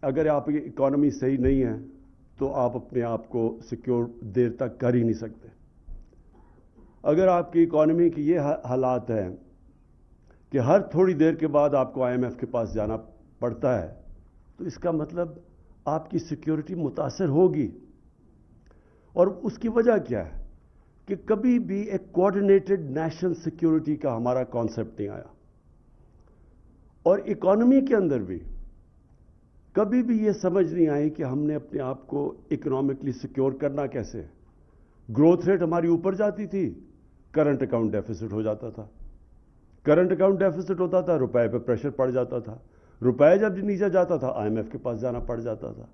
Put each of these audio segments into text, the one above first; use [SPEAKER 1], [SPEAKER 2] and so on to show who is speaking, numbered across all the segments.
[SPEAKER 1] اگر آپ کی اکانومی صحیح نہیں ہے تو آپ اپنے آپ کو سیکیور دیر تک کر ہی نہیں سکتے. اگر آپ کی اکانومی کی یہ حالات ہیں کہ ہر تھوڑی دیر کے بعد آپ کو IMF کے پاس جانا پڑتا ہے تو اس کا مطلب آپ کی سیکیورٹی متاثر ہوگی. اور اس کی وجہ کیا ہے کہ کبھی بھی ایک کوآرڈینیٹڈ نیشنل سیکیورٹی کا ہمارا کانسیپٹ نہیں آیا. اور اکانومی کے اندر بھی کبھی بھی یہ سمجھ نہیں آئی کہ ہم نے اپنے آپ کو اکنامکلی سیکیور کرنا کیسے. گروتھ ریٹ ہماری اوپر جاتی تھی، کرنٹ اکاؤنٹ ڈیفیسٹ ہو جاتا تھا. کرنٹ اکاؤنٹ ڈیفیسٹ ہوتا تھا، روپے پہ پریشر پڑ جاتا تھا. روپے جب نیچے جاتا تھا IMF کے پاس جانا پڑ جاتا تھا.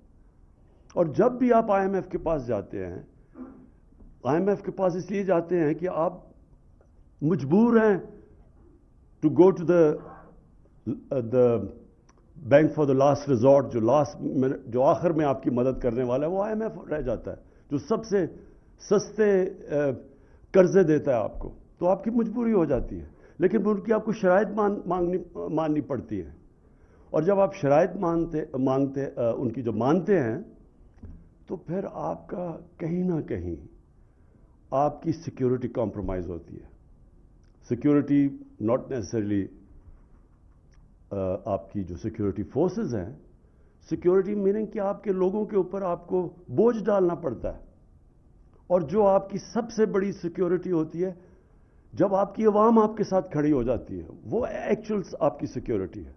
[SPEAKER 1] اور جب بھی آپ IMF کے پاس جاتے ہیں، IMF کے پاس اس لیے جاتے ہیں کہ آپ مجبور ہیں to go to the bank for the last resort. جو آخر میں آپ کی مدد کرنے والا ہے وہ IMF رہ جاتا ہے، جو سب سے سستے قرضے دیتا ہے آپ کو. تو آپ کی مجبوری ہو جاتی ہے، لیکن ان کی آپ کو شرائط ماننی پڑتی ہے. اور جب آپ شرائط ان کی جو مانتے ہیں تو پھر آپ کا کہیں نہ کہیں آپ کی سیکیورٹی کمپرومائز ہوتی ہے. سیکیورٹی ناٹ نیسسرلی آپ کی جو سیکیورٹی فورسز ہیں، سیکیورٹی میننگ کہ آپ کے لوگوں کے اوپر آپ کو بوجھ ڈالنا پڑتا ہے. اور جو آپ کی سب سے بڑی سیکیورٹی ہوتی ہے جب آپ کی عوام آپ کے ساتھ کھڑی ہو جاتی ہے، وہ ایکچوئل آپ کی سیکیورٹی ہے.